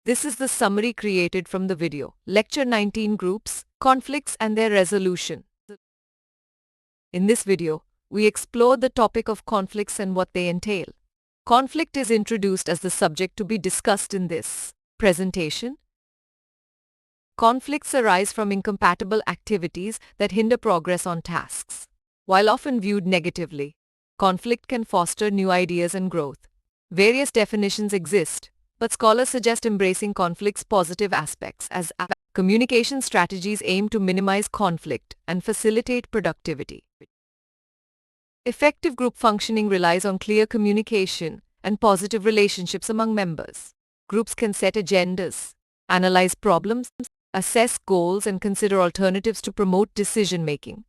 This is the summary created from the video. Lecture 19 Groups, Conflicts and Their Resolution. In this video, we explore the topic of conflicts and what they entail. Conflict is introduced as the subject to be discussed in this presentation. Conflicts arise from incompatible activities that hinder progress on tasks. While often viewed negatively, conflict can foster new ideas and growth. Various definitions exist, but scholars suggest embracing conflict's positive aspects as communication strategies aim to minimize conflict and facilitate productivity. Effective group functioning relies on clear communication and positive relationships among members. Groups can set agendas, analyze problems, assess goals, and consider alternatives to promote decision-making.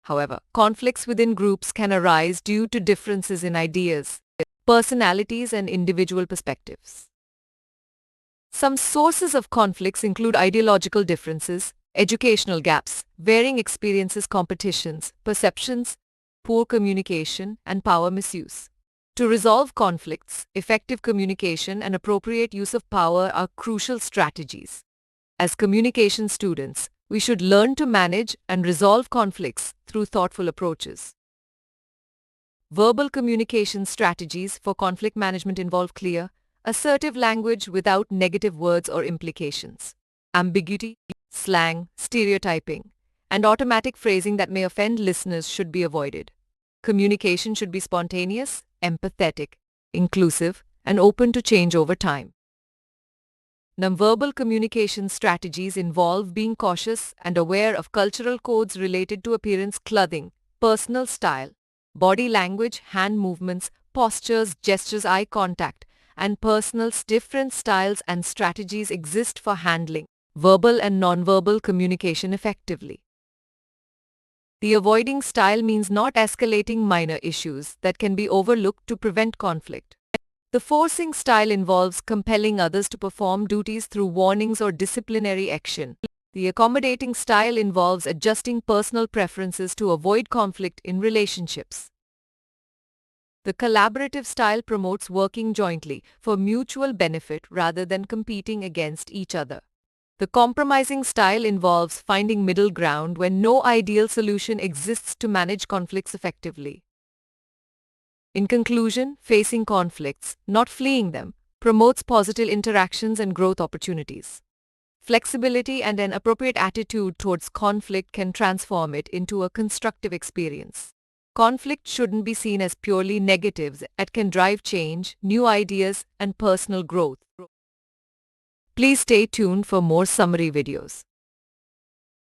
However, conflicts within groups can arise due to differences in ideas, personalities, and individual perspectives. Some sources of conflicts include ideological differences, educational gaps, varying experiences, competitions, perceptions, poor communication, and power misuse. To resolve conflicts, effective communication and appropriate use of power are crucial strategies. As communication students, we should learn to manage and resolve conflicts through thoughtful approaches. Verbal communication strategies for conflict management involve clear, assertive language without negative words or implications. Ambiguity, slang, stereotyping, and automatic phrasing that may offend listeners should be avoided. Communication should be spontaneous, empathetic, inclusive, and open to change over time. Nonverbal communication strategies involve being cautious and aware of cultural codes related to appearance, clothing, personal style, body language, hand movements, postures, gestures, eye contact, and personal. Different styles and strategies exist for handling verbal and nonverbal communication effectively. The avoiding style means not escalating minor issues that can be overlooked to prevent conflict. The forcing style involves compelling others to perform duties through warnings or disciplinary action. The accommodating style involves adjusting personal preferences to avoid conflict in relationships. The collaborative style promotes working jointly for mutual benefit rather than competing against each other. The compromising style involves finding middle ground when no ideal solution exists to manage conflicts effectively. In conclusion, facing conflicts, not fleeing them, promotes positive interactions and growth opportunities. Flexibility and an appropriate attitude towards conflict can transform it into a constructive experience. Conflict shouldn't be seen as purely negatives. It can drive change, new ideas, and personal growth. Please stay tuned for more summary videos.